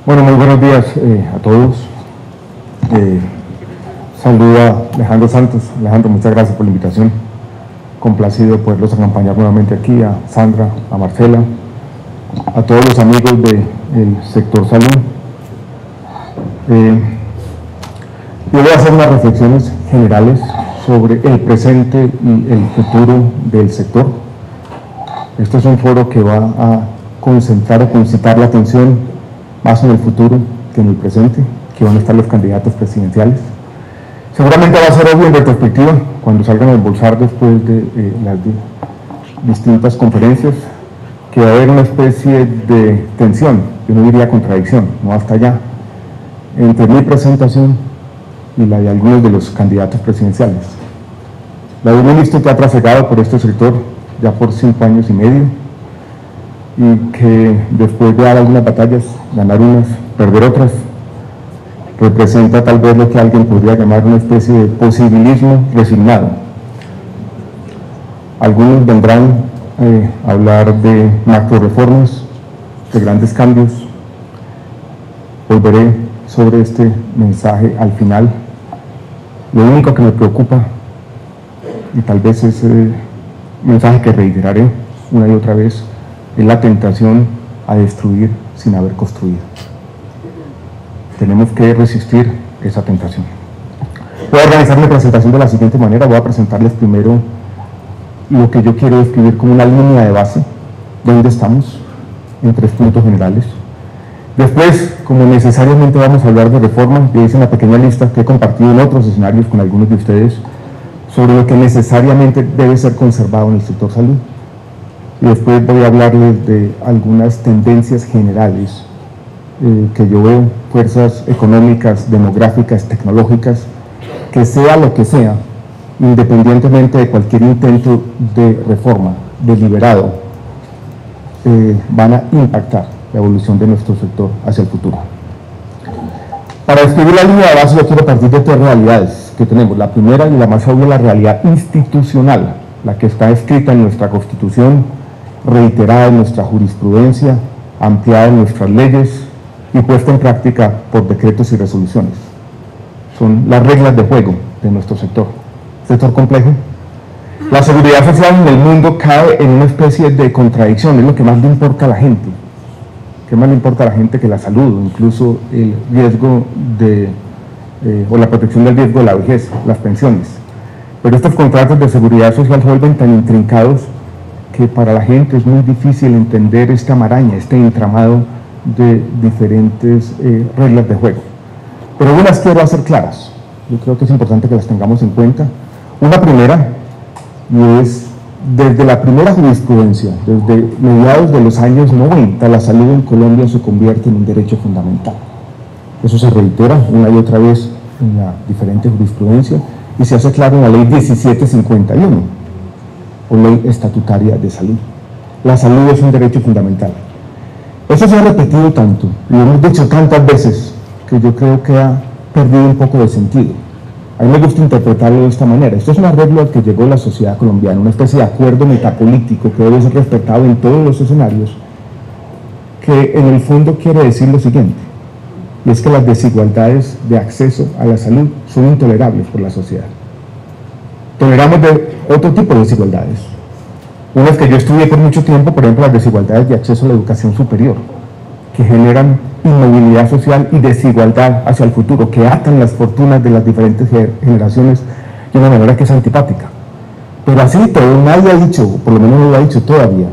Bueno, muy buenos días a todos. Saludo a Alejandro Santos. Alejandro, muchas gracias por la invitación. Complacido de poderlos acompañar nuevamente aquí, a Sandra, a Marcela, a todos los amigos del sector salud. Yo voy a hacer unas reflexiones generales sobre el presente y el futuro del sector. Este es un foro que va a concentrar o concitar la atención más en el futuro que en el presente, que van a estar los candidatos presidenciales. Seguramente va a ser obvio en retrospectiva, cuando salgan a embolsar después de las distintas conferencias, que va a haber una especie de tensión, yo no diría contradicción, no hasta allá, entre mi presentación y la de algunos de los candidatos presidenciales. La de un ministro que ha trasegado por este sector ya por 5 años y medio, y que después de dar algunas batallas, ganar unas, perder otras, representa tal vez lo que alguien podría llamar una especie de posibilismo resignado. Algunos vendrán a hablar de macro reformas, de grandes cambios. Volveré sobre este mensaje al final. Lo único que me preocupa, y tal vez es el mensaje que reiteraré una y otra vez, es la tentación a destruir sin haber construido. Tenemos que resistir esa tentación. Voy a organizar mi presentación de la siguiente manera. Voy a presentarles primero lo que yo quiero describir como una línea de base, dónde estamos, en 3 puntos generales. Después, como necesariamente vamos a hablar de reforma, yo hice una pequeña lista que he compartido en otros escenarios con algunos de ustedes sobre lo que necesariamente debe ser conservado en el sector salud. Y después voy a hablarles de algunas tendencias generales que yo veo, fuerzas económicas, demográficas, tecnológicas, que sea lo que sea, independientemente de cualquier intento de reforma deliberado, van a impactar la evolución de nuestro sector hacia el futuro. Para describir la línea de base yo quiero partir de 3 realidades que tenemos. La primera y la más obvia es la realidad institucional, la que está escrita en nuestra Constitución, reiterada en nuestra jurisprudencia, ampliada en nuestras leyes y puesta en práctica por decretos y resoluciones. Son las reglas de juego de nuestro sector complejo. La seguridad social en el mundo cae en una especie de contradicción, es lo que más le importa a la gente. ¿Qué más le importa a la gente que la salud, incluso el riesgo o la protección del riesgo de la vejez, las pensiones? Pero estos contratos de seguridad social se vuelven tan intrincados que para la gente es muy difícil entender esta maraña, este entramado de diferentes reglas de juego. Pero unas quiero hacer claras, yo creo que es importante que las tengamos en cuenta. Una primera, y es desde la primera jurisprudencia, desde mediados de los años 90, la salud en Colombia se convierte en un derecho fundamental. Eso se reitera una y otra vez en la diferente jurisprudencia y se hace claro en la ley 1751, o ley estatutaria de salud. La salud es un derecho fundamental. Eso se ha repetido tanto, lo hemos dicho tantas veces, que yo creo que ha perdido un poco de sentido. A mí me gusta interpretarlo de esta manera. Esto es un arreglo al que llegó la sociedad colombiana, una especie de acuerdo metapolítico que debe ser respetado en todos los escenarios, que en el fondo quiere decir lo siguiente, y es que las desigualdades de acceso a la salud son intolerables por la sociedad. Toleramos de otro tipo de desigualdades, unas que yo estudié por mucho tiempo, por ejemplo las desigualdades de acceso a la educación superior, que generan inmovilidad social y desigualdad hacia el futuro, que atan las fortunas de las diferentes generaciones de una manera que es antipática. Pero así todo, nadie ha dicho, por lo menos no lo ha dicho todavía,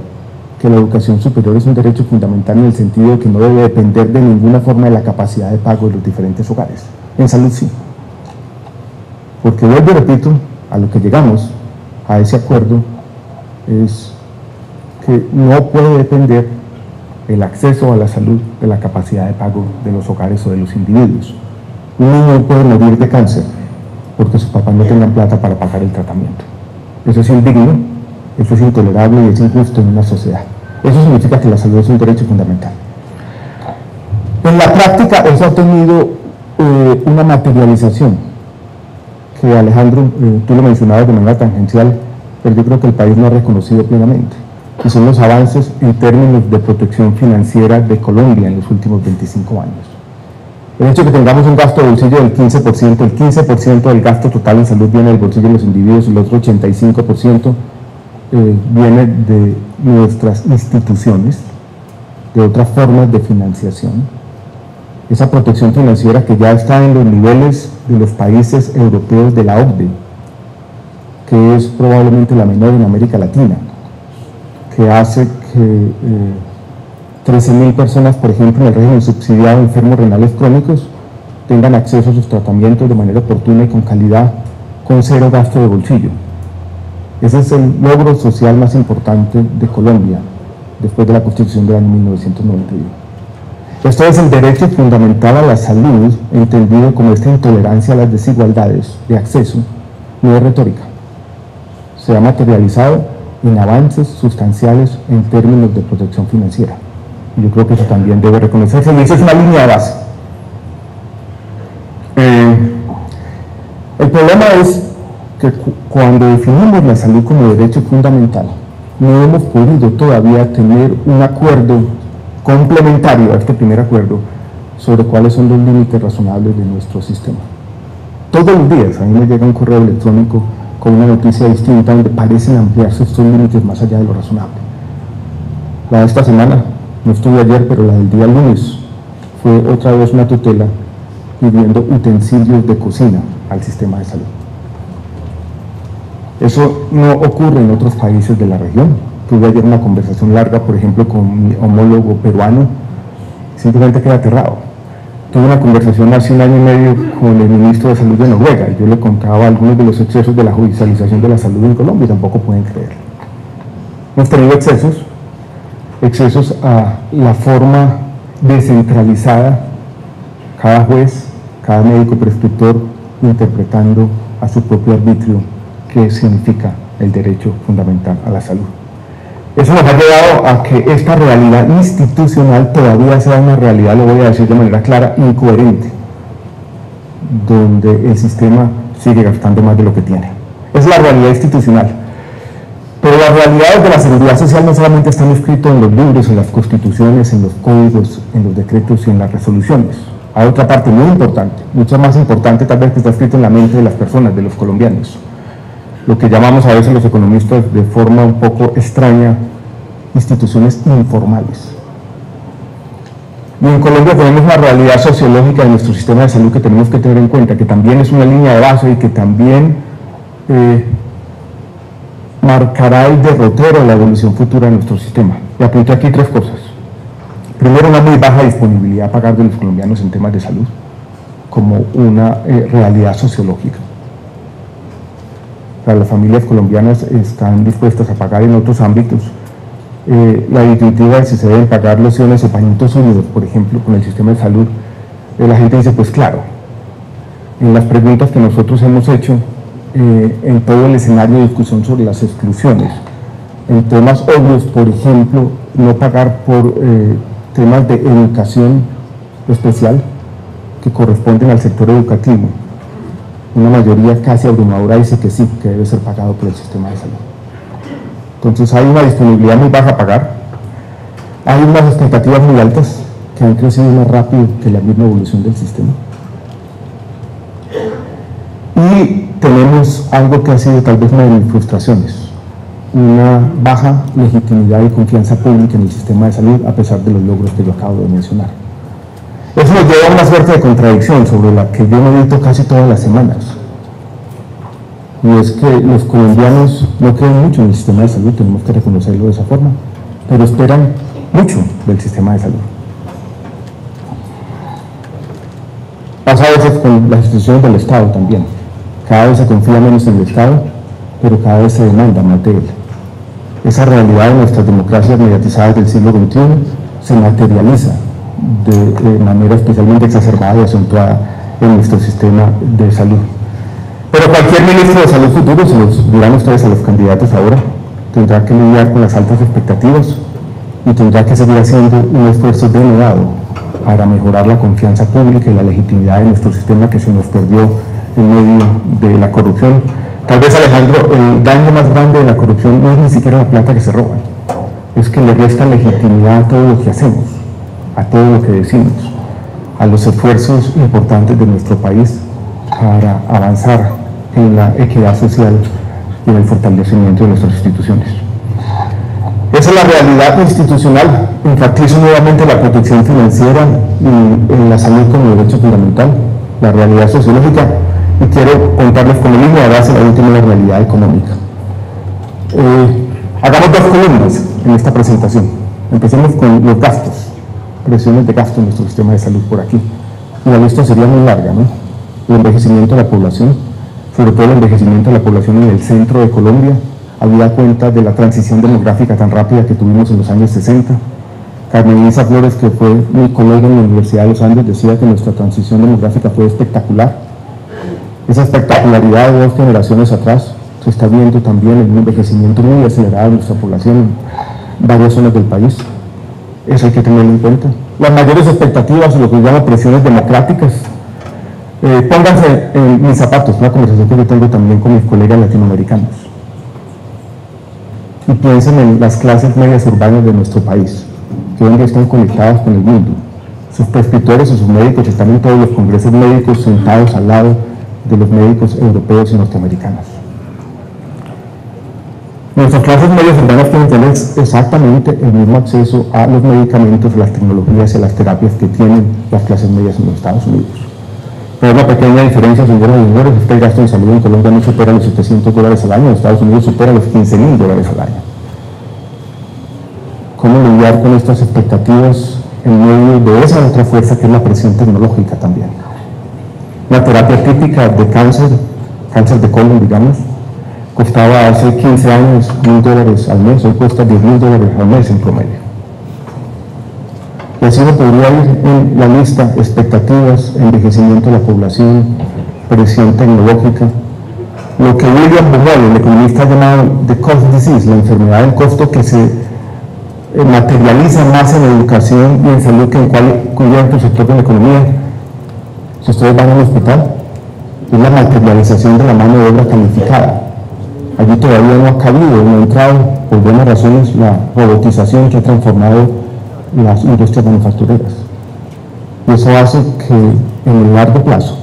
que la educación superior es un derecho fundamental en el sentido de que no debe depender de ninguna forma de la capacidad de pago de los diferentes hogares. En salud sí. Porque vuelvo y repito, a lo que llegamos, a ese acuerdo, es que no puede depender el acceso a la salud de la capacidad de pago de los hogares o de los individuos. Un niño puede morir de cáncer porque sus papás no tengan plata para pagar el tratamiento. Eso es indigno, eso es intolerable y es injusto en una sociedad. Eso significa que la salud es un derecho fundamental. En la práctica eso ha tenido una materialización que, Alejandro, tú lo mencionabas de manera tangencial, pero yo creo que el país no ha reconocido plenamente. y son los avances en términos de protección financiera de Colombia en los últimos 25 años. El hecho de que tengamos un gasto de bolsillo del 15%, el 15% del gasto total en salud viene del bolsillo de los individuos, el otro 85% viene de nuestras instituciones, de otras formas de financiación. Esa protección financiera que ya está en los niveles de los países europeos de la OCDE, que es probablemente la menor en América Latina, que hace que 13.000 personas, por ejemplo, en el régimen subsidiado de enfermos renales crónicos, tengan acceso a sus tratamientos de manera oportuna y con calidad, con cero gasto de bolsillo. Ese es el logro social más importante de Colombia, después de la Constitución del año 1991. Esto es el derecho fundamental a la salud, entendido como esta intolerancia a las desigualdades de acceso, no es retórica. Se ha materializado en avances sustanciales en términos de protección financiera. Yo creo que eso también debe reconocerse, y eso es una línea de base. El problema es que cuando definimos la salud como derecho fundamental, no hemos podido todavía tener un acuerdo complementario a este primer acuerdo sobre cuáles son los límites razonables de nuestro sistema. Todos los días a mí me llega un correo electrónico con una noticia distinta donde parecen ampliarse estos límites más allá de lo razonable. La de esta semana, no estuve ayer, pero la del día lunes, fue otra vez una tutela pidiendo utensilios de cocina al sistema de salud. Eso no ocurre en otros países de la región. Tuve ayer una conversación larga, por ejemplo, con mi homólogo peruano, simplemente quedé aterrado. Tuve una conversación hace 1 año y medio con el ministro de Salud de Noruega, y yo le contaba algunos de los excesos de la judicialización de la salud en Colombia, y tampoco pueden creer. Hemos tenido excesos a la forma descentralizada, cada juez, cada médico prescriptor interpretando a su propio arbitrio qué significa el derecho fundamental a la salud. Eso nos ha llevado a que esta realidad institucional todavía sea una realidad, lo voy a decir de manera clara, incoherente, donde el sistema sigue gastando más de lo que tiene. Es la realidad institucional. Pero las realidades de la seguridad social no solamente están escritas en los libros, en las constituciones, en los códigos, en los decretos y en las resoluciones. Hay otra parte muy importante, mucho más importante tal vez, que está escrito en la mente de las personas, de los colombianos. Lo que llamamos a veces los economistas de forma un poco extraña, instituciones informales. Y en Colombia tenemos una realidad sociológica de nuestro sistema de salud que tenemos que tener en cuenta, que también es una línea de base y que también marcará el derrotero de la evolución futura de nuestro sistema. Y apunté aquí 3 cosas. Primero, una muy baja disponibilidad a pagar de los colombianos en temas de salud, como una realidad sociológica. O sea, las familias colombianas están dispuestas a pagar en otros ámbitos. La disyuntiva de si se deben pagar lociones o pañitos húmedos, por ejemplo, con el sistema de salud, la gente dice, pues claro. En las preguntas que nosotros hemos hecho, en todo el escenario de discusión sobre las exclusiones, en temas obvios, por ejemplo, no pagar por temas de educación especial que corresponden al sector educativo, una mayoría casi abrumadora dice que sí, que debe ser pagado por el sistema de salud. Entonces hay una disponibilidad muy baja a pagar, hay unas expectativas muy altas que han crecido más rápido que la misma evolución del sistema, y tenemos algo que ha sido tal vez una de mis frustraciones, una baja legitimidad y confianza pública en el sistema de salud, a pesar de los logros que yo acabo de mencionar. Eso nos lleva a una suerte de contradicción sobre la que yo medito casi todas las semanas, y es que los colombianos no creen mucho en el sistema de salud, tenemos que reconocerlo de esa forma, pero esperan mucho del sistema de salud. Pasa a veces con las instituciones del Estado también, cada vez se confía menos en el Estado, pero cada vez se demanda más de él. Esa realidad de nuestras democracias mediatizadas del siglo XXI se materializa de manera especialmente exacerbada y acentuada en nuestro sistema de salud. Pero cualquier ministro de salud futuro, se los dirán ustedes a los candidatos ahora, tendrá que lidiar con las altas expectativas y tendrá que seguir haciendo un esfuerzo denodado para mejorar la confianza pública y la legitimidad de nuestro sistema, que se nos perdió en medio de la corrupción. Tal vez, Alejandro, el daño más grande de la corrupción no es ni siquiera la plata que se roban, es que le resta legitimidad a todo lo que hacemos, a todo lo que decimos, a los esfuerzos importantes de nuestro país para avanzar en la equidad social y en el fortalecimiento de nuestras instituciones. Esa es la realidad institucional. Enfatizo nuevamente la protección financiera y la salud como derecho fundamental, la realidad sociológica, y quiero contarles como línea de base la última, la realidad económica. Hagamos dos columnas en esta presentación. Empecemos con los gastos, presiones de gasto en nuestro sistema de salud por aquí. La lista sería muy larga, ¿no? El envejecimiento de la población, sobre todo el envejecimiento de la población en el centro de Colombia, habida cuenta de la transición demográfica tan rápida que tuvimos en los años 60. Carmen Elisa Flores, que fue mi colega en la Universidad de los Andes, decía que nuestra transición demográfica fue espectacular. Esa espectacularidad de 2 generaciones atrás se está viendo también en un envejecimiento muy acelerado de nuestra población en varias zonas del país. Eso hay que tenerlo en cuenta. Las mayores expectativas, o lo que llaman presiones democráticas. Pónganse en mis zapatos, una conversación que yo tengo también con mis colegas latinoamericanos. Y piensen en las clases medias urbanas de nuestro país, que hoy en día están conectadas con el mundo. Sus prescriptores y sus médicos están en todos los congresos médicos sentados al lado de los médicos europeos y norteamericanos. Nuestras clases medias urbanas tienen que tener exactamente el mismo acceso a los medicamentos, las tecnologías y las terapias que tienen las clases medias en los Estados Unidos. Pero una pequeña diferencia, señoras y señores, es que el gasto en salud en Colombia no supera los $700 al año, en Estados Unidos supera los $15.000 al año. ¿Cómo lidiar con estas expectativas en medio de esa otra fuerza que es la presión tecnológica también? La terapia típica de cáncer de colon, digamos, costaba hace 15 años $1.000 al mes, hoy cuesta $10.000 al mes en promedio. Y así se podría ir en la lista: expectativas, envejecimiento de la población, presión tecnológica. Lo que William Buffalo, el economista, ha llamado the cost disease, la enfermedad del costo, que se materializa más en educación y en salud que en cualquier otro sector de la economía. Si ustedes van al hospital, es la materialización de la mano de obra calificada. Allí todavía no ha cabido, no ha entrado, por buenas razones, la robotización que ha transformado las industrias manufactureras. Y eso hace que en el largo plazo,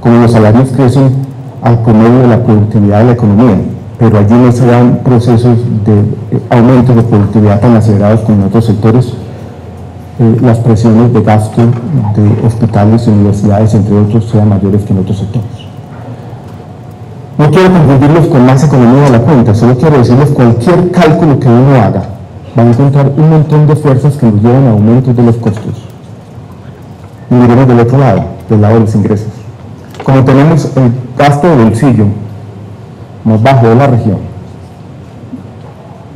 como los salarios crecen al promedio de la productividad de la economía, pero allí no se dan procesos de aumento de productividad tan acelerados como en otros sectores, las presiones de gasto de hospitales, universidades, entre otros, sean mayores que en otros sectores. No quiero confundirlos con más economía de la cuenta, solo quiero decirles: cualquier cálculo que uno haga va a encontrar un montón de fuerzas que nos llevan a aumentos de los costos. Y miremos del otro lado, del lado de los ingresos. Como tenemos el gasto de bolsillo más bajo de la región,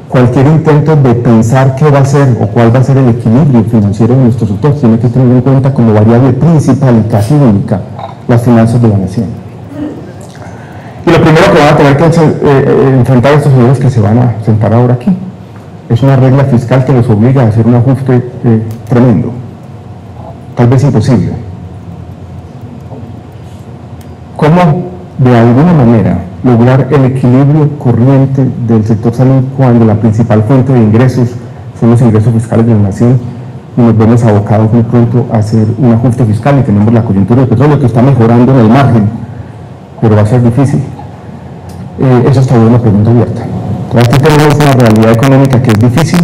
cualquier intento de pensar qué va a ser o cuál va a ser el equilibrio financiero de nuestro sector tiene que tener en cuenta como variable principal y casi única las finanzas de la nación. Y lo primero que van a tener que enfrentar estos señores que se van a sentar ahora aquí es una regla fiscal que los obliga a hacer un ajuste tremendo, tal vez imposible. ¿Cómo de alguna manera lograr el equilibrio corriente del sector salud cuando la principal fuente de ingresos son los ingresos fiscales de la nación y nos vemos abocados muy pronto a hacer un ajuste fiscal y tenemos la coyuntura del petróleo que está mejorando en el margen, pero va a ser difícil? Eso está una pregunta abierta. Aquí tenemos una realidad económica que es difícil,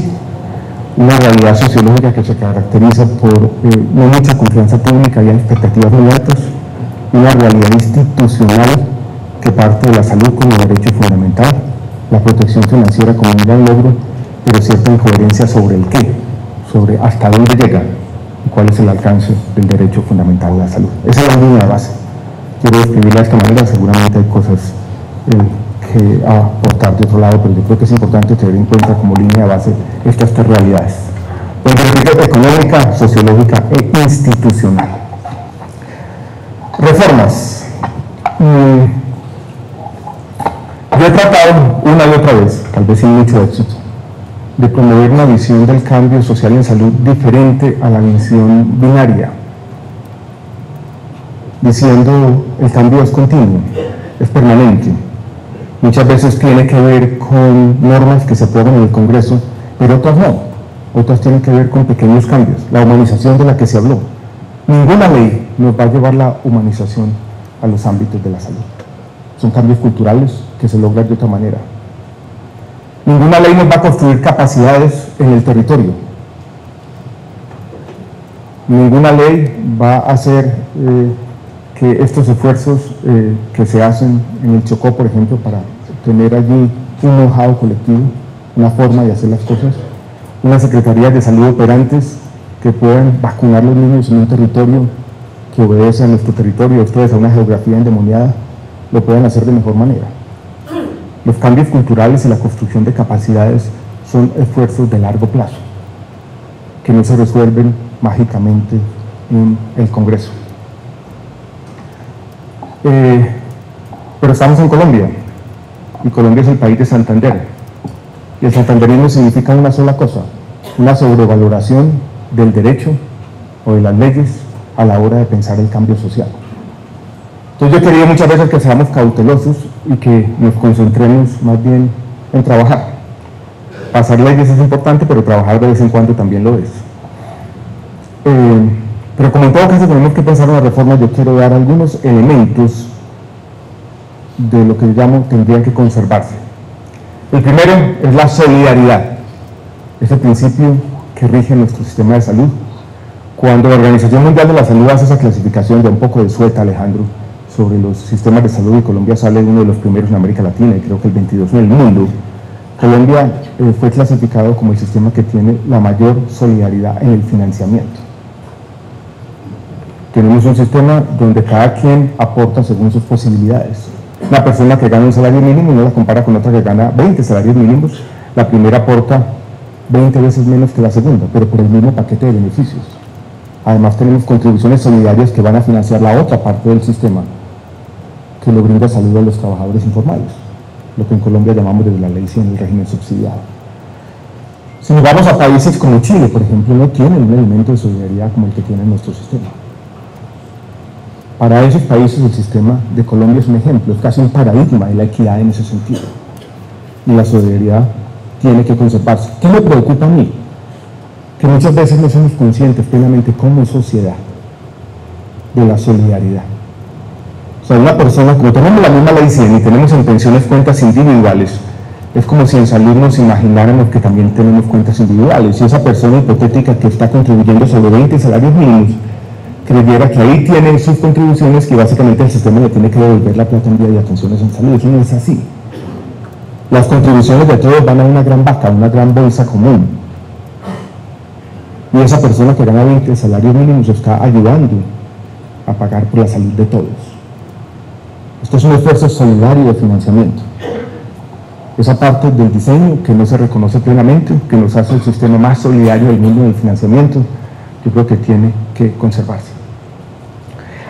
una realidad sociológica que se caracteriza por no mucha confianza pública y expectativas muy altas, una realidad institucional que parte de la salud como derecho fundamental, la protección financiera como un gran logro, pero cierta incoherencia sobre el qué, sobre hasta dónde llega y cuál es el alcance del derecho fundamental a la salud. Esa es la línea de base. Quiero describirla de esta manera, seguramente hay cosas que aportar de otro lado, pero yo creo que es importante tener en cuenta como línea de base estas tres realidades: económica, sociológica e institucional. Reformas. Yo he tratado una y otra vez, tal vez sin mucho éxito, de promover una visión del cambio social en salud diferente a la visión binaria, diciendo: el cambio es continuo, es permanente. Muchas veces tiene que ver con normas que se aprueban en el Congreso, pero otras no. Otras tienen que ver con pequeños cambios. La humanización de la que se habló. Ninguna ley nos va a llevar la humanización a los ámbitos de la salud. Son cambios culturales que se logran de otra manera. Ninguna ley nos va a construir capacidades en el territorio. Ninguna ley va a hacer que estos esfuerzos que se hacen en el Chocó, por ejemplo, para tener allí un know-how colectivo, una forma de hacer las cosas, unas secretarías de salud operantes que puedan vacunar a los niños en un territorio que obedece a nuestro territorio, ustedes a una geografía endemoniada, lo pueden hacer de mejor manera. Los cambios culturales y la construcción de capacidades son esfuerzos de largo plazo, que no se resuelven mágicamente en el Congreso. Pero estamos en Colombia, y Colombia es el país de Santander, y el santanderismo significa una sola cosa, una sobrevaloración del derecho o de las leyes a la hora de pensar el cambio social. Entonces yo he querido muchas veces que seamos cautelosos y que nos concentremos más bien en trabajar. Pasar leyes es importante, pero trabajar de vez en cuando también lo es. Pero como en todo caso tenemos que pensar en la reforma, yo quiero dar algunos elementos de lo que yo llamo tendrían que conservarse. El primero es la solidaridad, ese principio que rige nuestro sistema de salud. Cuando la Organización Mundial de la Salud hace esa clasificación de un poco de sueta, Alejandro, sobre los sistemas de salud, y Colombia sale uno de los primeros en América Latina y creo que el 22 en el mundo, Colombia fue clasificado como el sistema que tiene la mayor solidaridad en el financiamiento. Tenemos un sistema donde cada quien aporta según sus posibilidades. Una persona que gana un salario mínimo no la compara con otra que gana 20 salarios mínimos. La primera aporta 20 veces menos que la segunda, pero por el mismo paquete de beneficios. Además tenemos contribuciones solidarias que van a financiar la otra parte del sistema, que lo brinda salud a los trabajadores informales, lo que en Colombia llamamos desde la ley 100 el régimen subsidiado. Si nos vamos a países como Chile, por ejemplo, no tienen un elemento de solidaridad como el que tiene nuestro sistema. Para esos países el sistema de Colombia es un ejemplo, es casi un paradigma de la equidad en ese sentido. Y la solidaridad tiene que conservarse. ¿Qué me preocupa a mí? Que muchas veces no somos conscientes plenamente como sociedad de la solidaridad. O sea, una persona, como tenemos la misma ley 100 y tenemos en pensiones cuentas individuales, es como si en salud nos imagináramos que también tenemos cuentas individuales. Y esa persona hipotética que está contribuyendo sobre 20 salarios mínimos, creyera que ahí tiene sus contribuciones, que básicamente el sistema le tiene que devolver la plata en vía de atenciones en salud. Eso no es así. Las contribuciones de todos van a una gran vaca, a una gran bolsa común. Y esa persona que gana 20 salarios mínimos está ayudando a pagar por la salud de todos. Esto es un esfuerzo solidario de financiamiento. Esa parte del diseño que no se reconoce plenamente, que nos hace el sistema más solidario del mundo del financiamiento, yo creo que tiene que conservarse.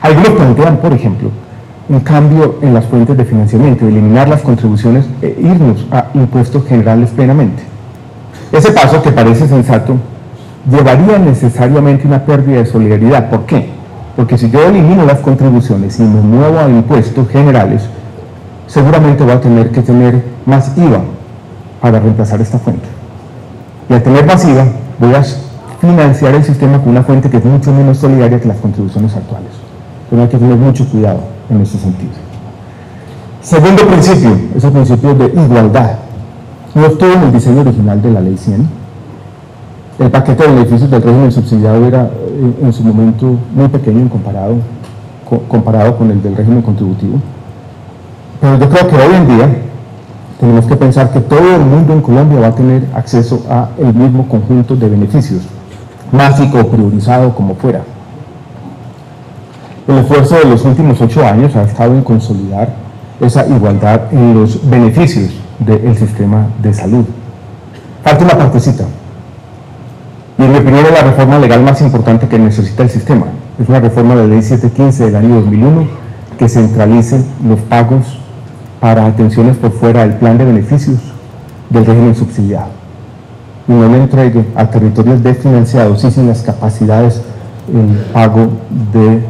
Algunos plantean, por ejemplo, un cambio en las fuentes de financiamiento, eliminar las contribuciones e irnos a impuestos generales plenamente. Ese paso, que parece sensato, llevaría necesariamente una pérdida de solidaridad. ¿Por qué? Porque si yo elimino las contribuciones y me muevo a impuestos generales, seguramente voy a tener que tener más IVA para reemplazar esta fuente. Y al tener más IVA, voy a financiar el sistema con una fuente que es mucho menos solidaria que las contribuciones actuales. Pero hay que tener mucho cuidado en ese sentido. Segundo principio, es el principio de igualdad. No estuvo en el diseño original de la ley 100. El paquete de beneficios del régimen subsidiado era en su momento muy pequeño comparado con el del régimen contributivo. Pero yo creo que hoy en día tenemos que pensar que todo el mundo en Colombia va a tener acceso a el mismo conjunto de beneficios, básico o priorizado como fuera. El esfuerzo de los últimos 8 años ha estado en consolidar esa igualdad en los beneficios del sistema de salud. Falta una partecita. Y en mi opinión es la reforma legal más importante que necesita el sistema. Es una reforma de la ley 715 del año 2001 que centralice los pagos para atenciones por fuera del plan de beneficios del régimen subsidiado. Y no le entregue a territorios desfinanciados y sin las capacidades el pago de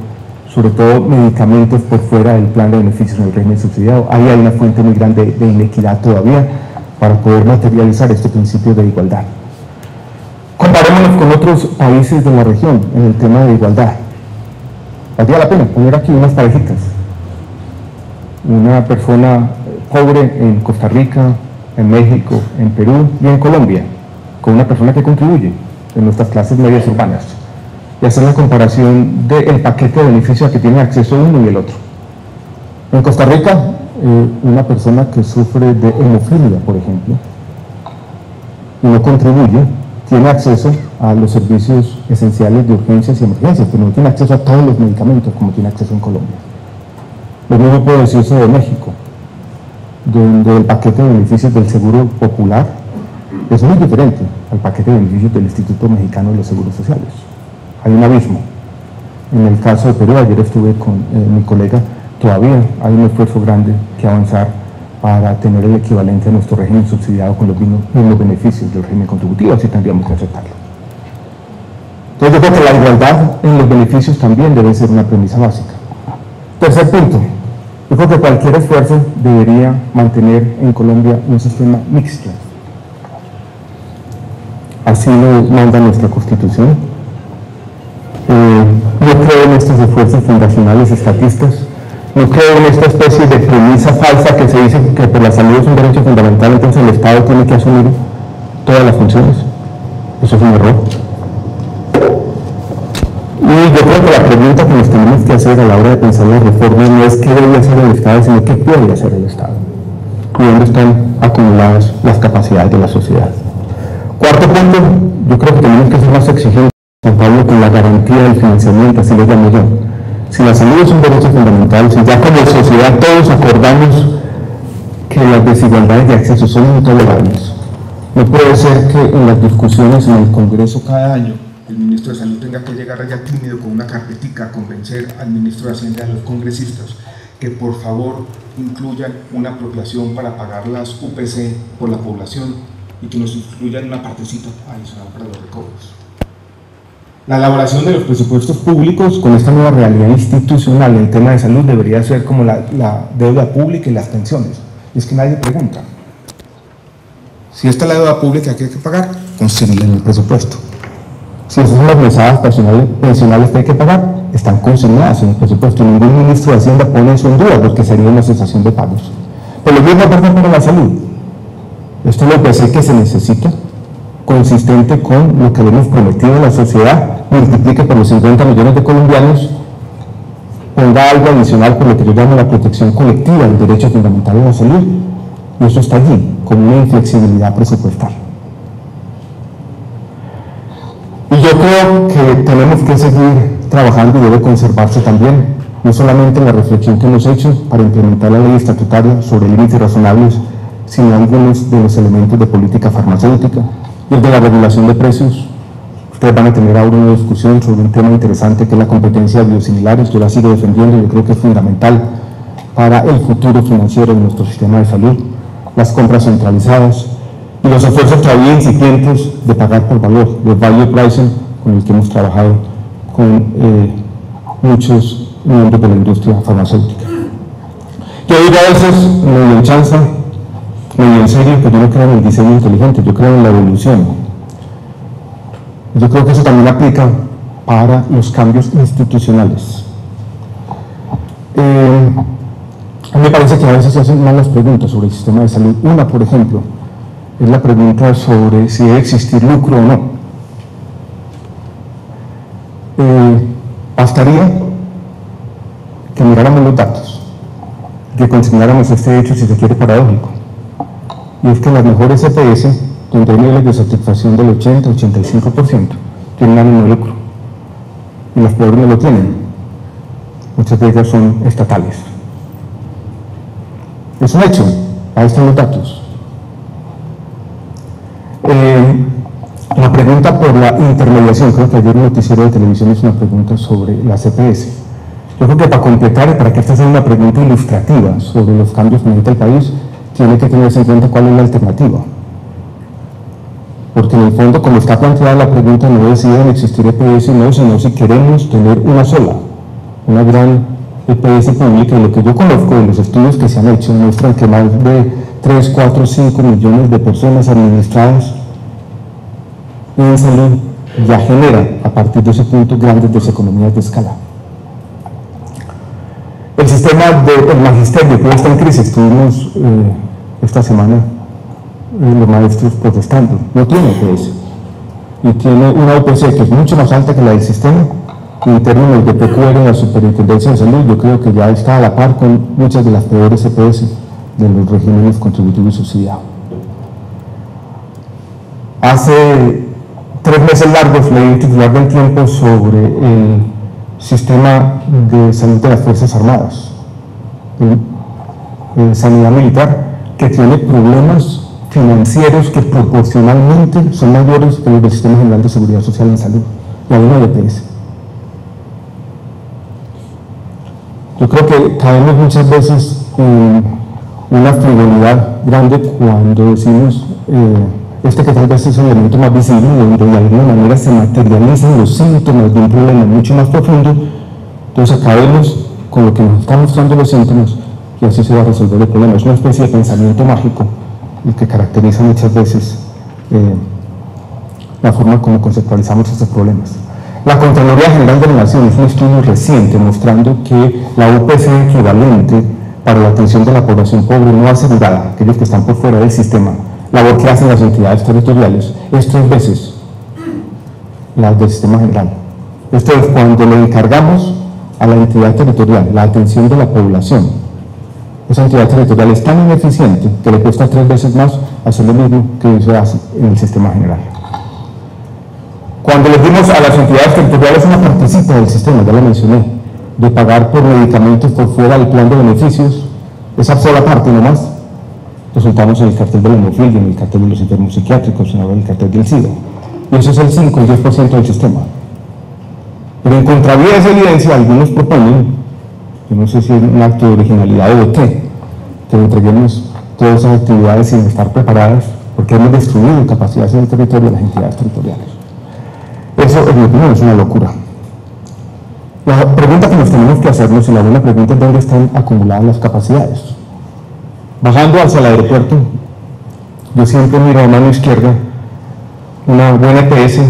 sobre todo medicamentos por fuera del plan de beneficios en el régimen subsidiado. Ahí hay una fuente muy grande de inequidad todavía para poder materializar este principio de igualdad. Comparémonos con otros países de la región en el tema de igualdad. Valdría la pena poner aquí unas parejitas. Una persona pobre en Costa Rica, en México, en Perú y en Colombia, con una persona que contribuye en nuestras clases medias urbanas, y hacer la comparación del paquete de beneficios a que tiene acceso uno y el otro. En Costa Rica, una persona que sufre de hemofilia, por ejemplo, y no contribuye, tiene acceso a los servicios esenciales de urgencias y emergencias, pero no tiene acceso a todos los medicamentos como tiene acceso en Colombia. Lo mismo puede decirse de México, donde el paquete de beneficios del Seguro Popular es muy diferente al paquete de beneficios del Instituto Mexicano de los Seguros Sociales. Hay un abismo. En el caso de Perú, ayer estuve con mi colega, todavía hay un esfuerzo grande que avanzar para tener el equivalente a nuestro régimen subsidiado con los mismos beneficios del régimen contributivo, así tendríamos que aceptarlo. Entonces yo creo que la igualdad en los beneficios también debe ser una premisa básica. Tercer punto, yo creo que cualquier esfuerzo debería mantener en Colombia un sistema mixto. Así lo manda nuestra Constitución. No creo en estos esfuerzos fundacionales estatistas. No creo en esta especie de premisa falsa que se dice que por la salud es un derecho fundamental, entonces el Estado tiene que asumir todas las funciones. Eso es un error. Y yo creo que la pregunta que nos tenemos que hacer a la hora de pensar en la reforma no es qué debe hacer el Estado, sino qué puede hacer el Estado. Y dónde están acumuladas las capacidades de la sociedad. Cuarto punto, yo creo que tenemos que ser más exigentes, Juan Pablo, con la garantía del financiamiento, así lo llamo yo. Si la salud es un derecho fundamental, si ya como sociedad todos acordamos que las desigualdades de acceso son intolerables, no puede ser que en las discusiones en el Congreso cada año el ministro de Salud tenga que llegar allá tímido con una carpetica a convencer al ministro de Hacienda y a los congresistas que por favor incluyan una apropiación para pagar las UPC por la población y que nos incluyan una partecita adicional para los recobros. La elaboración de los presupuestos públicos con esta nueva realidad institucional en el tema de salud debería ser como la deuda pública y las pensiones. Es que nadie pregunta. Si esta es la deuda pública que hay que pagar, consíguela en el presupuesto. Si esas son las mesadas pensionales que hay que pagar, están consignadas en el presupuesto. Ningún ministro de Hacienda pone eso en duda, porque sería una cesación de pagos. Pero lo mismo pasa para la salud. Esto es lo que sé que se necesita, consistente con lo que le hemos prometido a la sociedad, multiplique por los 50 millones de colombianos, ponga algo adicional por lo que yo llamo la protección colectiva del derecho fundamental a la salud, y eso está allí, con una inflexibilidad presupuestal. Y yo creo que tenemos que seguir trabajando y debe conservarse también, no solamente en la reflexión que hemos hecho para implementar la ley estatutaria sobre límites razonables, sino algunos de los elementos de política farmacéutica y el de la regulación de precios. Ustedes van a tener ahora una discusión sobre un tema interesante que es la competencia de biosimilares. Yo la sigo defendiendo, yo creo que es fundamental para el futuro financiero de nuestro sistema de salud, las compras centralizadas y los esfuerzos todavía incipientes de pagar por valor, el value pricing, con el que hemos trabajado con muchos miembros de la industria farmacéutica. Yo digo a veces, medio en chanza, medio en serio, que yo no creo en el diseño inteligente, yo creo en la evolución. Yo creo que eso también aplica para los cambios institucionales. A mí me parece que a veces se hacen malas preguntas sobre el sistema de salud. Una, por ejemplo, es la pregunta sobre si debe existir lucro o no. Bastaría que miráramos los datos, que consideráramos este hecho, si se quiere, paradójico. Y es que las mejores EPS, donde hay niveles de satisfacción del 80-85%, tienen ánimo de lucro. Y las peores no lo tienen. Muchas de ellas son estatales. Es un hecho, ahí están los datos. La pregunta por la intermediación, creo que ayer un noticiero de televisión hizo una pregunta sobre las EPS. Yo creo que para completar y para que esta sea una pregunta ilustrativa sobre los cambios que necesita el país, tiene que tenerse en cuenta cuál es la alternativa. Porque en el fondo, como está planteada la pregunta, no es si deben existir EPS o no, sino si queremos tener una sola, una gran EPS pública, y lo que yo conozco de los estudios que se han hecho muestran que más de 3, 4, 5 millones de personas administradas en salud ya genera a partir de ese punto grandes deseconomías de escala. El sistema del magisterio que está en crisis, tuvimos esta semana los maestros protestando, no tiene EPS y tiene una UPC que es mucho más alta que la del sistema, y en términos de PQR en la Superintendencia de Salud yo creo que ya está a la par con muchas de las peores EPS de los regímenes contributivos subsidiados. Hace 3 meses largos leí un titular del Tiempo sobre el sistema de salud de las Fuerzas Armadas, sanidad militar, que tiene problemas financieros que proporcionalmente son mayores que los del Sistema General de Seguridad Social en Salud, y hay una EPS. Yo creo que caemos muchas veces en una frivolidad grande cuando decimos que tal vez es el elemento más visible, donde de alguna manera se materializan los síntomas de un problema mucho más profundo. Entonces acabemos con lo que nos están mostrando los síntomas y así se va a resolver el problema. Es una especie de pensamiento mágico el que caracteriza muchas veces la forma como conceptualizamos estos problemas. La Contraloría General de la Nación hizo un estudio reciente mostrando que la UPC equivalente para la atención de la población pobre no asegurada, aquellos que están por fuera del sistema, labor que hacen las entidades territoriales, es 3 veces la del sistema general. Esto es cuando le encargamos a la entidad territorial la atención de la población. Esa entidad territorial es tan ineficiente que le cuesta 3 veces más hacer lo mismo que se hace en el sistema general. Cuando le dimos a las entidades territoriales una partecita del sistema, ya lo mencioné, de pagar por medicamentos por fuera del plan de beneficios, esa sola parte nomás, resultamos en el cartel de la hemofilia, en el cartel de los enfermos psiquiátricos, en el cartel del SIDA. Y eso es el 5 y 10% del sistema. Pero en contravía de esa evidencia, algunos proponen, yo no sé si es un acto de originalidad o de qué, que entreguemos todas esas actividades sin estar preparadas, porque hemos destruido capacidades en el territorio de las entidades territoriales. Eso, en mi opinión, es una locura. La pregunta que nos tenemos que hacernos, y la buena pregunta es dónde están acumuladas las capacidades. Bajando hacia el aeropuerto, yo siempre miro a mano izquierda una buena EPS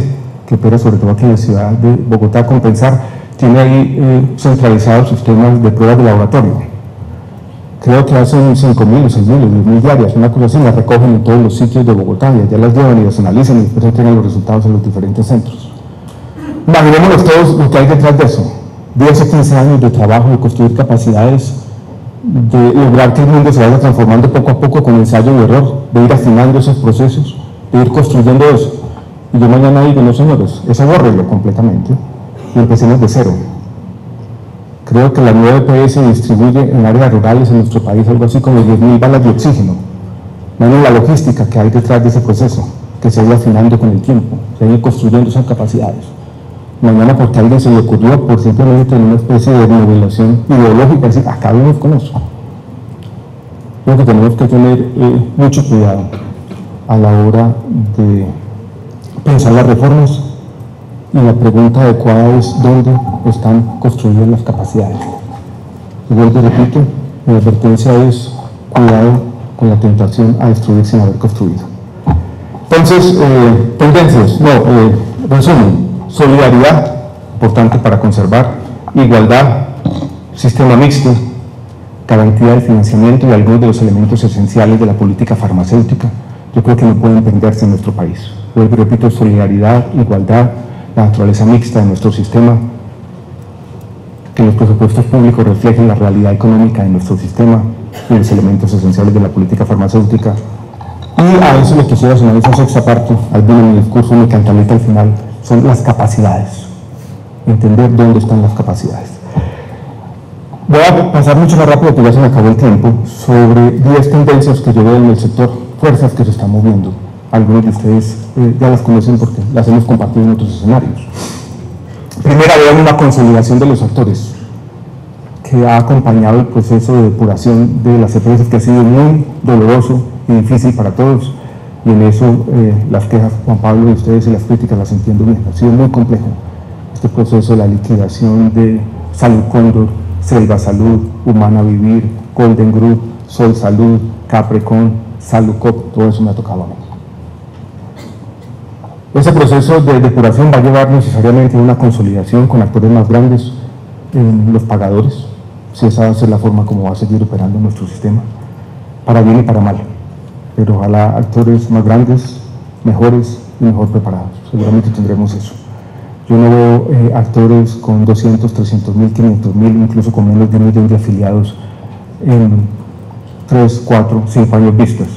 que opera sobre todo aquí en la ciudad de Bogotá. Compensar tiene ahí centralizados sistemas de pruebas de laboratorio. Creo que hacen 5.000 o 6.000 o 10.000 diarias, una cosa así, las recogen en todos los sitios de Bogotá y allá las llevan y las analizan y después entregan los resultados en los diferentes centros. Imaginémonos todos lo que hay detrás de eso, 10 o 15 años de trabajo, de construir capacidades, de lograr que el mundo se vaya transformando poco a poco con ensayo y error, de ir afinando esos procesos, de ir construyendo eso. Y yo mañana digo, no señores, eso bórrenlo completamente y empecemos de cero. Creo que la nueva EPS distribuye en áreas rurales en nuestro país algo así como 10.000 balas de oxígeno. Menos la logística que hay detrás de ese proceso, que se va afinando con el tiempo, se va construyendo esas capacidades. Mañana porque a alguien se le ocurrió por simplemente tener una especie de renovación ideológica, decir, acabemos con eso. Creo que tenemos que tener mucho cuidado a la hora de pensar las reformas, y la pregunta adecuada es dónde están construidas las capacidades. Y vuelvo y repito, mi advertencia es cuidado con la tentación a destruir sin haber construido. Entonces, tendencias, resumen. Solidaridad, importante para conservar, igualdad, sistema mixto, garantía de financiamiento y algunos de los elementos esenciales de la política farmacéutica, yo creo que no pueden perderse en nuestro país. Vuelvo y repito, solidaridad, igualdad, la naturaleza mixta de nuestro sistema, que los presupuestos públicos reflejen la realidad económica de nuestro sistema y los elementos esenciales de la política farmacéutica. Y a eso le quisiera sumar esa sexta parte, al vino mi discurso, mi cantaleta al final, son las capacidades, entender dónde están las capacidades. Voy a pasar mucho más rápido porque ya se me acabó el tiempo, sobre 10 tendencias que yo veo en el sector, fuerzas que se están moviendo. Algunos de ustedes ya las conocen porque las hemos compartido en otros escenarios. Primera, veo una consolidación de los actores, que ha acompañado el proceso de depuración de las EPS, que ha sido muy doloroso y difícil para todos. Y en eso las quejas, Juan Pablo, de ustedes y las críticas las entiendo bien. Ha sido muy complejo este proceso de la liquidación de Salud Cóndor, Selva Salud, Humana Vivir, Golden Group, Sol Salud, Capricorn, Salud Cop, todo eso me ha tocado a mí. Ese proceso de depuración va a llevar necesariamente a una consolidación con actores más grandes en los pagadores, si esa va a ser la forma como va a seguir operando nuestro sistema, para bien y para mal, pero ojalá actores más grandes, mejores y mejor preparados, seguramente tendremos eso. Yo no veo actores con 200, 300 mil, 500 mil, incluso con menos de 1 millón de afiliados en 3, 4, 5 años vistas.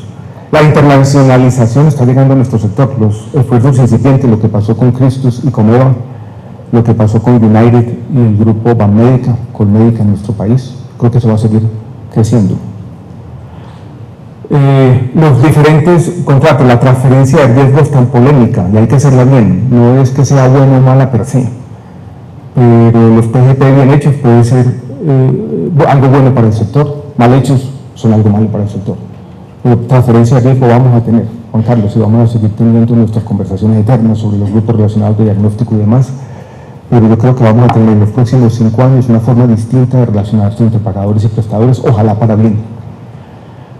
La internacionalización está llegando a nuestro sector, los esfuerzos incipientes, lo que pasó con Christus y Comeva, lo que pasó con United y el grupo Banmédica, Colmédica en nuestro país, creo que eso va a seguir creciendo. Los diferentes contratos, la transferencia de riesgos tan polémica, y hay que hacerla bien, no es que sea buena o mala per se, pero los PGP bien hechos puede ser algo bueno para el sector, mal hechos son algo malo para el sector. Transferencia de riesgo vamos a tener, Juan Carlos, y vamos a seguir teniendo nuestras conversaciones eternas sobre los grupos relacionados de diagnóstico y demás, pero yo creo que vamos a tener en los próximos 5 años una forma distinta de relacionarse entre pagadores y prestadores, ojalá para bien.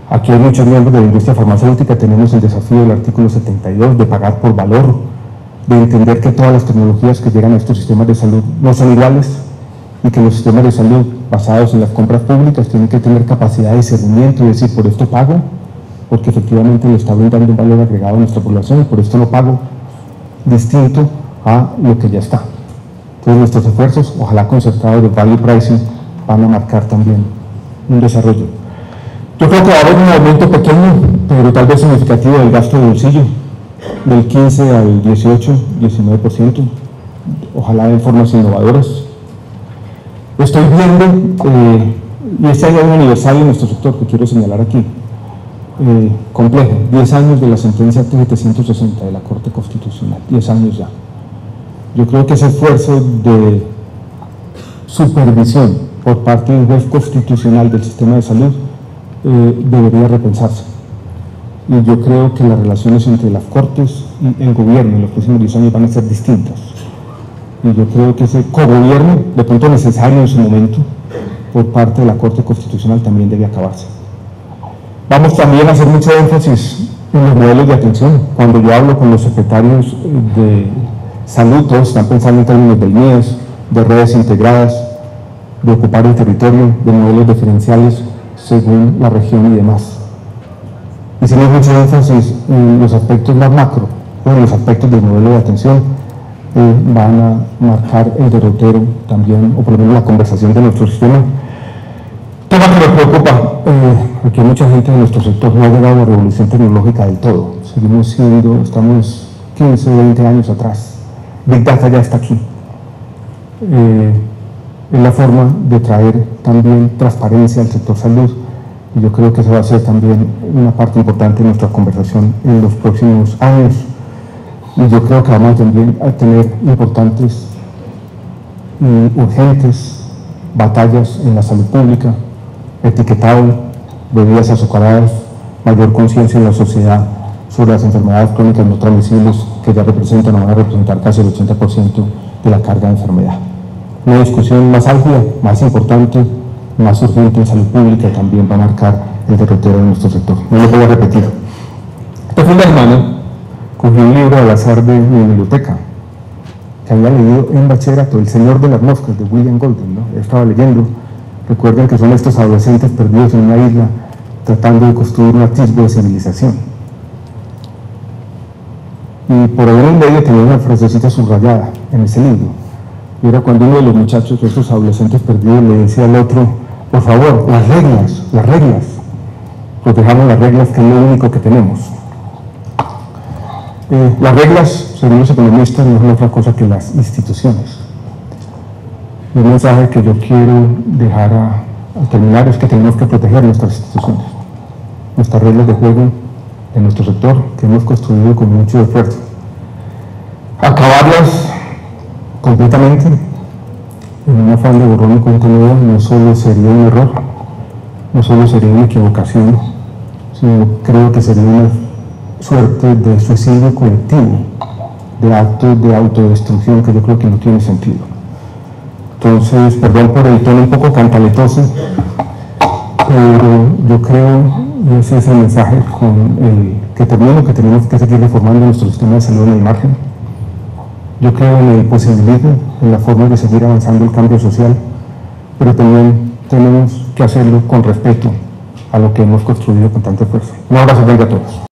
Aquí hay muchos miembros de la industria farmacéutica, tenemos el desafío del artículo 72 de pagar por valor, de entender que todas las tecnologías que llegan a estos sistemas de salud no son iguales y que los sistemas de salud basados en las compras públicas tienen que tener capacidad de discernimiento y decir, por esto pago, porque efectivamente le está brindando un valor agregado a nuestra población y por esto no pago distinto a lo que ya está. Entonces nuestros esfuerzos, ojalá concertados de value pricing, van a marcar también un desarrollo. Yo creo que va a haber un aumento pequeño, pero tal vez significativo del gasto de bolsillo, del 15 al 18, 19%, ojalá de formas innovadoras. Estoy viendo, y este año hay un aniversario en nuestro sector que quiero señalar aquí, complejo, 10 años de la sentencia T760 de la Corte Constitucional, 10 años ya. Yo creo que ese esfuerzo de supervisión por parte de un juez constitucional del sistema de salud debería repensarse. Y yo creo que las relaciones entre las Cortes y el gobierno en los próximos 10 años van a ser distintas. Y yo creo que ese cogobierno, de pronto necesario en su momento, por parte de la Corte Constitucional también debe acabarse. Vamos también a hacer mucho énfasis en los modelos de atención. Cuando yo hablo con los secretarios de salud, todos están pensando en términos del MIES, de redes integradas, de ocupar el territorio, de modelos diferenciales según la región y demás. Hicimos mucho énfasis en los aspectos más macro, en los aspectos del modelo de atención, van a marcar el derrotero también, o por lo menos la conversación de nuestro sistema. Tema que me preocupa, porque mucha gente de nuestro sector no ha llegado a la revolución tecnológica del todo. Seguimos siendo, estamos 15 o 20 años atrás. Big Data ya está aquí. Es la forma de traer también transparencia al sector salud, y yo creo que eso va a ser también una parte importante de nuestra conversación en los próximos años, y yo creo que vamos también a tener importantes y urgentes batallas en la salud pública, etiquetado, bebidas azucaradas, mayor conciencia en la sociedad sobre las enfermedades crónicas no transmisibles que ya representan o van a representar casi el 80% de la carga de enfermedad. Una discusión más amplia, más importante, más urgente en salud pública también va a marcar el derrotero de nuestro sector. No lo voy a repetir. Este fin de semana cogí un libro al azar de mi biblioteca que había leído en bachillerato, El Señor de las Moscas, de William Golden, ¿no? Estaba leyendo. Recuerden que son estos adolescentes perdidos en una isla tratando de construir un atisbo de civilización. Y por ahí en el medio tenía una frasecita subrayada en ese libro. Y era cuando uno de los muchachos, estos adolescentes perdidos, le decía al otro, por favor, las reglas, protejamos las reglas, que es lo único que tenemos. Las reglas, según los economistas, no son otra cosa que las instituciones. Y el mensaje que yo quiero dejar al terminar es que tenemos que proteger nuestras instituciones, nuestras reglas de juego en nuestro sector, que hemos construido con mucho esfuerzo. Acabarlas completamente en un afán de borrón y cuenta nueva no solo sería un error, no solo sería una equivocación, sino creo que sería una suerte de suicidio colectivo, de actos de autodestrucción que yo creo que no tiene sentido. Entonces, perdón por el tono un poco cantaletoso, pero yo creo, y ese es el mensaje con el que termino, que tenemos que seguir reformando nuestro sistema de salud en el margen. Yo creo en el posibilismo, en la forma de seguir avanzando el cambio social, pero también tenemos que hacerlo con respeto a lo que hemos construido con tanto esfuerzo. Un abrazo grande a todos.